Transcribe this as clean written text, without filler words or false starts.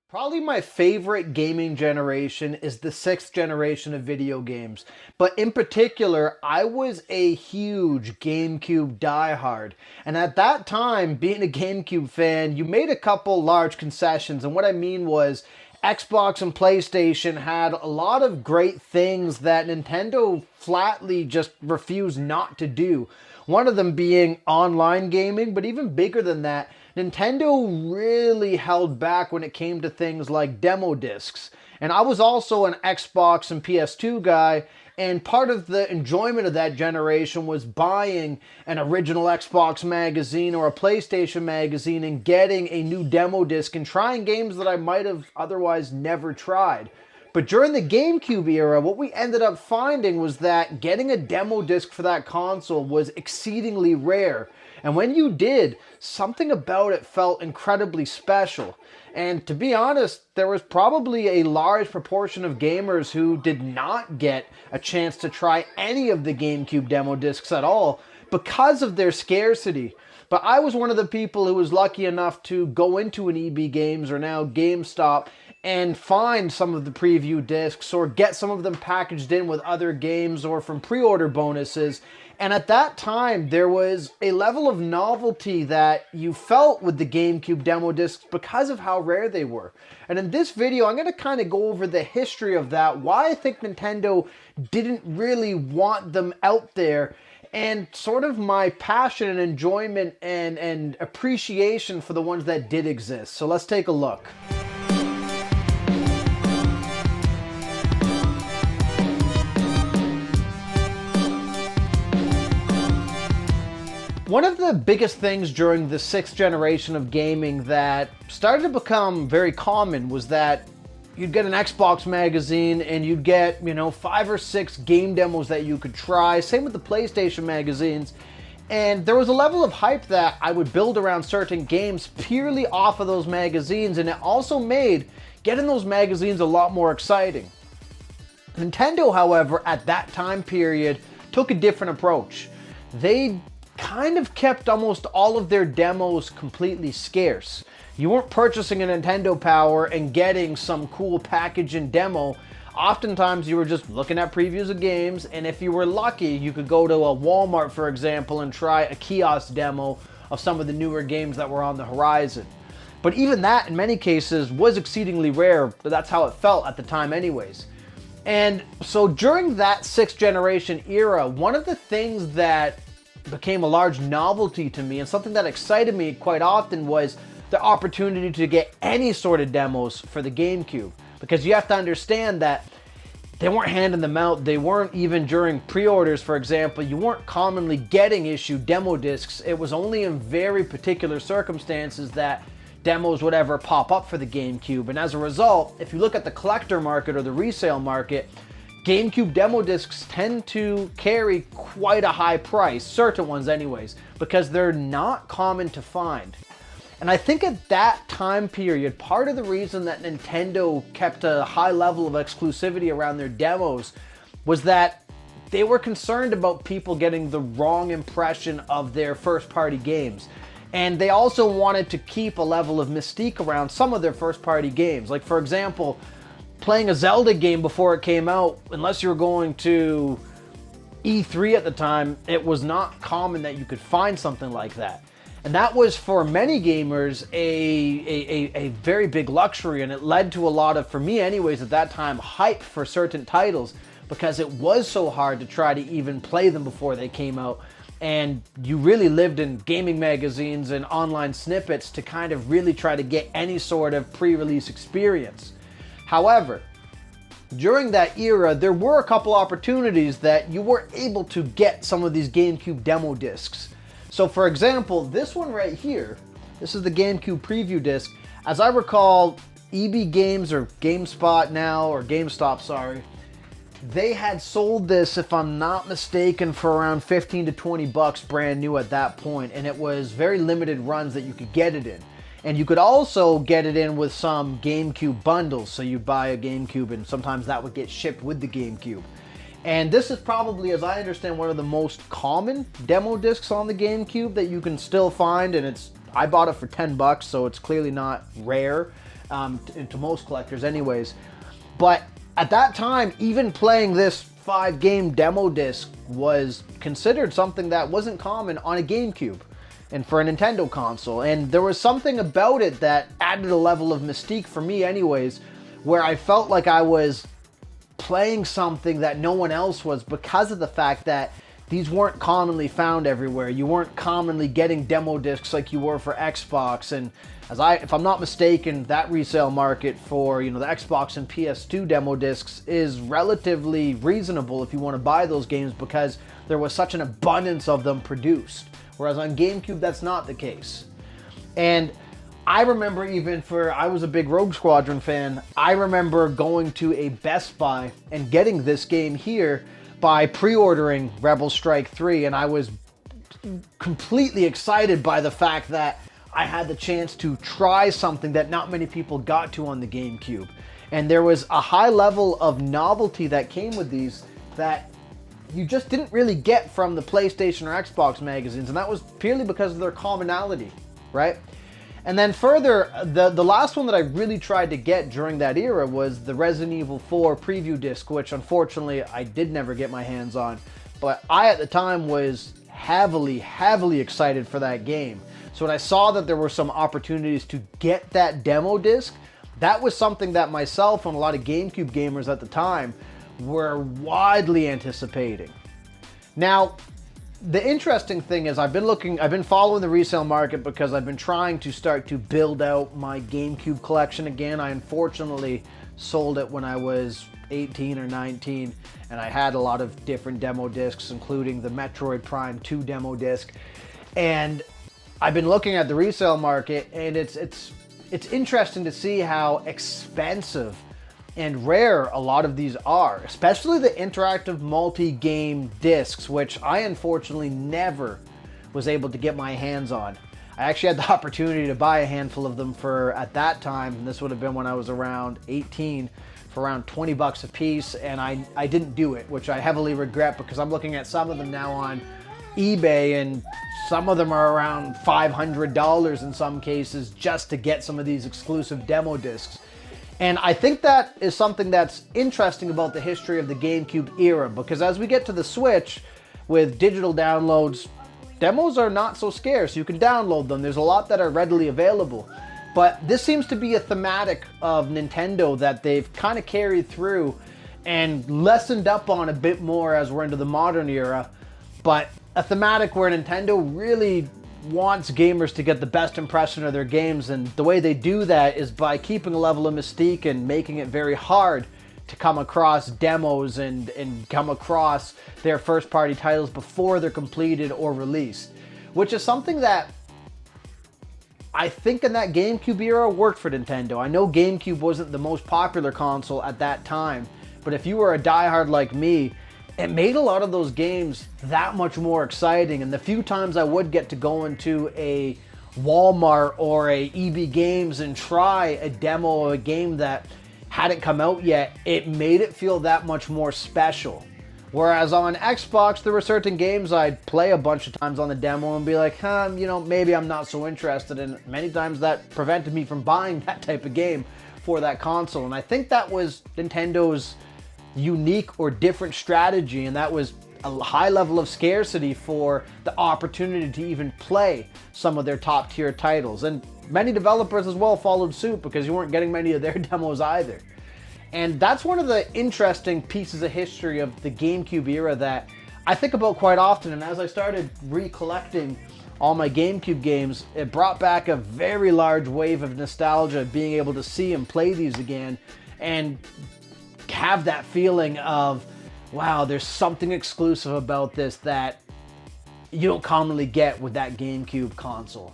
Probably my favorite gaming generation is the sixth generation of video games. But in particular, I was a huge GameCube diehard. And at that time, being a GameCube fan, you made a couple large concessions. And what I mean was, Xbox and PlayStation had a lot of great things that Nintendo flatly just refused not to do. One of them being online gaming, but even bigger than that, Nintendo really held back when it came to things like demo discs. And I was also an Xbox and PS2 guy, and part of the enjoyment of that generation was buying an original Xbox magazine or a PlayStation magazine and getting a new demo disc and trying games that I might have otherwise never tried. But during the GameCube era, what we ended up finding was that getting a demo disc for that console was exceedingly rare. And when you did, something about it felt incredibly special. And to be honest, there was probably a large proportion of gamers who did not get a chance to try any of the GameCube demo discs at all because of their scarcity. But I was one of the people who was lucky enough to go into an EB Games, or now GameStop, and find some of the preview discs or get some of them packaged in with other games or from pre-order bonuses. And at that time, there was a level of novelty that you felt with the GameCube demo discs because of how rare they were. And in this video, I'm going to kind of go over the history of that, why I think Nintendo didn't really want them out there, and sort of my passion and enjoyment and appreciation for the ones that did exist. So let's take a look. One of the biggest things during the sixth generation of gaming that started to become very common was that you'd get an Xbox magazine and you'd get, 5 or 6 game demos that you could try. Same with the PlayStation magazines. And there was a level of hype that I would build around certain games purely off of those magazines, and it also made getting those magazines a lot more exciting. Nintendo, however, at that time period, took a different approach. They kind of kept almost all of their demos completely scarce. You weren't purchasing a Nintendo Power and getting some cool package and demo. Oftentimes you were just looking at previews of games, and if you were lucky, you could go to a Walmart, for example, and try a kiosk demo of some of the newer games that were on the horizon. But even that, in many cases, was exceedingly rare, but that's how it felt at the time anyways. And so during that sixth generation era, one of the things that became a large novelty to me and something that excited me quite often was the opportunity to get any sort of demos for the GameCube. Because you have to understand that they weren't handing them out. They weren't even during pre-orders, for example. You weren't commonly getting issued demo discs. It was only in very particular circumstances that demos would ever pop up for the GameCube. And as a result, if you look at the collector market or the resale market, GameCube demo discs tend to carry quite a high price, certain ones anyways, because they're not common to find. And I think at that time period, part of the reason that Nintendo kept a high level of exclusivity around their demos was that they were concerned about people getting the wrong impression of their first-party games. And they also wanted to keep a level of mystique around some of their first-party games. Like, for example, playing a Zelda game before it came out, unless you were going to E3 at the time, it was not common that you could find something like that. And that was, for many gamers, a very big luxury, and it led to a lot of, for me anyways at that time, hype for certain titles, because it was so hard to try to even play them before they came out. And you really lived in gaming magazines and online snippets to kind of really try to get any sort of pre-release experience. However, during that era, there were a couple opportunities that you were able to get some of these GameCube demo discs. So for example, this one right here, this is the GameCube preview disc. As I recall, EB Games, or GameSpot now, or GameStop, sorry, they had sold this, if I'm not mistaken, for around 15 to 20 bucks brand new at that point, and it was very limited runs that you could get it in. And you could also get it in with some GameCube bundles, so you buy a GameCube and sometimes that would get shipped with the GameCube. And this is probably, as I understand, one of the most common demo discs on the GameCube that you can still find, and I bought it for 10 bucks, so it's clearly not rare. to most collectors anyways. But at that time, even playing this 5-game demo disc was considered something that wasn't common on a GameCube and for a Nintendo console. And there was something about it that added a level of mystique for me anyways, where I felt like I was playing something that no one else was, because of the fact that these weren't commonly found everywhere. You weren't commonly getting demo discs like you were for Xbox. And if I'm not mistaken, that resale market for, the Xbox and PS2 demo discs is relatively reasonable if you want to buy those games, because there was such an abundance of them produced. Whereas on GameCube, that's not the case. And I remember I was a big Rogue Squadron fan. I remember going to a Best Buy and getting this game here by pre-ordering Rebel Strike 3, and I was completely excited by the fact that I had the chance to try something that not many people got to on the GameCube. And there was a high level of novelty that came with these that you just didn't really get from the PlayStation or Xbox magazines, and that was purely because of their commonality, right? And then further, the last one that I really tried to get during that era was the Resident Evil 4 preview disc, which unfortunately I did never get my hands on. But I, at the time, was heavily excited for that game. So when I saw that there were some opportunities to get that demo disc, that was something that myself and a lot of GameCube gamers at the time were widely anticipating. Now, the interesting thing is I've been following the resale market because I've been trying to start to build out my GameCube collection again. I unfortunately sold it when I was 18 or 19, and I had a lot of different demo discs, including the Metroid Prime 2 demo disc. And I've been looking at the resale market, and it's interesting to see how expensive and rare a lot of these are, especially the interactive multi-game discs, which I unfortunately never was able to get my hands on. I actually had the opportunity to buy a handful of them at that time, and this would have been when I was around 18, for around 20 bucks a piece, and I didn't do it, which I heavily regret, because I'm looking at some of them now on eBay, and some of them are around $500 in some cases just to get some of these exclusive demo discs. And I think that is something that's interesting about the history of the GameCube era, because as we get to the Switch with digital downloads, demos are not so scarce. You can download them. There's a lot that are readily available. But this seems to be a thematic of Nintendo that they've kind of carried through and lessened up on a bit more as we're into the modern era. But a thematic where Nintendo really wants gamers to get the best impression of their games, and the way they do that is by keeping a level of mystique and making it very hard to come across demos and come across their first-party titles before they're completed or released, which is something that I think in that GameCube era worked for Nintendo. I know GameCube wasn't the most popular console at that time, but if you were a diehard like me, it made a lot of those games that much more exciting. And the few times I would get to go into a Walmart or a EB Games and try a demo of a game that hadn't come out yet, it made it feel that much more special. Whereas on Xbox, there were certain games I'd play a bunch of times on the demo and be like, maybe I'm not so interested. And many times that prevented me from buying that type of game for that console. And I think that was Nintendo's unique or different strategy, and that was a high level of scarcity for the opportunity to even play some of their top tier titles. And many developers as well followed suit, because you weren't getting many of their demos either. And that's one of the interesting pieces of history of the GameCube era that I think about quite often. And as I started recollecting all my GameCube games, it brought back a very large wave of nostalgia, being able to see and play these again and have that feeling of, wow, there's something exclusive about this that you don't commonly get with that GameCube console.